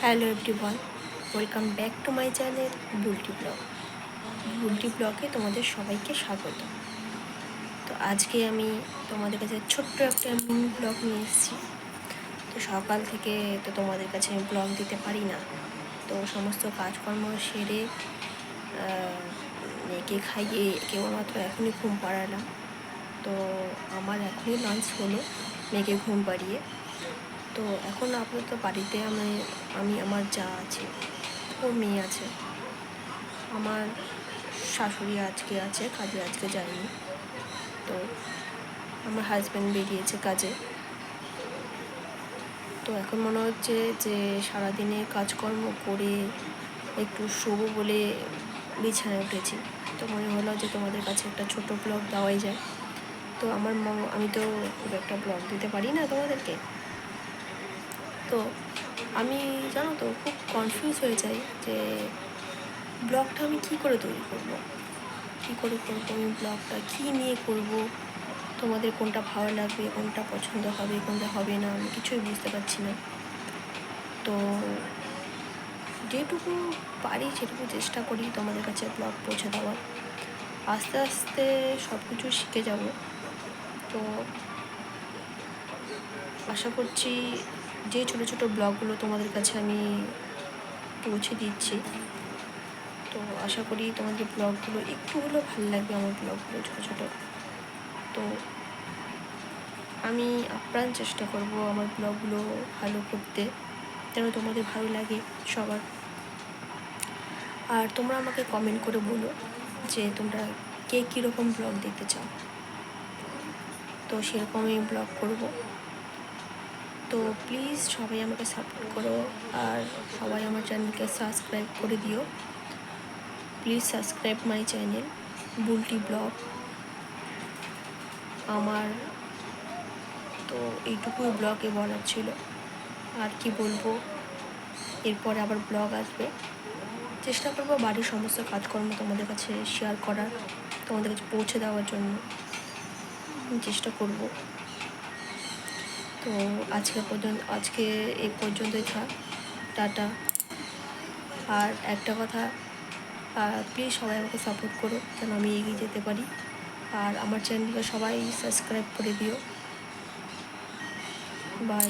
Hello everyone, welcome back to my channel Bulti blog. Bulti ব্লগে তোমাদের সবাইকে স্বাগত। তো আজকে আমি তোমাদের কাছে ছোট্ট একটা মিনি ব্লগ নিয়ে এসেছি। তো সকাল থেকে তো তোমাদের কাছে আমি ব্লগ দিতে পারি না, তো সমস্ত কাজকর্ম সেরে মেয়েকে খাইয়ে কেবলমাত্র এখনই ঘুম পাড়ালাম। তো আমার এখনই লাঞ্চ হলো মেয়েকে ঘুম পাড়িয়ে। তো এখন আপাতত বাড়িতে আমি আমার যা আছে, ওর মেয়ে আছে, আমার শাশুড়ি আজকে আছে, কাজে আজকে যায়নি। তো আমার হাজব্যান্ড বেরিয়েছে কাজে। তো এখন মনে হচ্ছে যে সারাদিনে কাজকর্ম করে একটু শোবো বলে বিছানায় উঠেছি। তো মনে হলো যে তোমাদের কাছে একটা ছোটো ব্লগ দেওয়াই যায়। তো আমি তো খুব একটা ব্লগ দিতে পারি না তোমাদেরকে। তো আমি জানো তো খুব কনফিউজ হয়ে যাই যে ব্লগটা আমি কী করে তৈরি করবো, আমি ব্লগটা কী নিয়ে করব, তোমাদের কোনটা ভালো লাগবে, কোনটা পছন্দ হবে, কোনটা হবে না, আমি কিছুই বুঝতে পারছি না। তো যেটুকু পারি সেটুকু চেষ্টা করি তোমাদের কাছে ব্লগ পৌঁছে দেওয়ার। আস্তে আস্তে সব কিছু শিখে যাব। তো আশা করছি যে ছোটো ছোটো ব্লগগুলো তোমাদের কাছে আমি পৌঁছে দিচ্ছি, তো আশা করি তোমাদের ব্লগগুলো একটু হলেও ভালো লাগবে, আমার ব্লগগুলো ছোটো ছোটো। তো আমি আপ্রাণ চেষ্টা করব আমার ব্লগগুলো ভালো করতে, যেন তোমাদের ভালো লাগে সবার। আর তোমরা আমাকে কমেন্ট করে বলো যে তোমরা কে কীরকম ব্লগ দেখতে চাও, তো সেরকম আমি ব্লগ করব। তো প্লিজ সবাই আমাকে সাপোর্ট করো, আর সবাই আমার চ্যানেলকে সাবস্ক্রাইব করে দিও। Please subscribe my channel Bulti blog. আমার তো এইটুকুই ব্লগে বলার ছিল, আর কি বলবো। এরপরে আবার ব্লগ আসবে, চেষ্টা করবো বাড়ির সমস্ত কাজকর্ম তোমাদের কাছে শেয়ার করার, তোমাদের কাছে পৌঁছে দেওয়ার জন্য চেষ্টা করব। তো আজকে এই পর্যন্তই থাক, টাটা। আর একটা কথা, প্লিজ সবাই আমাকে সাপোর্ট করো যেন আমি এগিয়ে যেতে পারি। আর আমার চ্যানেলকে সবাই সাবস্ক্রাইব করে দিও। বাই।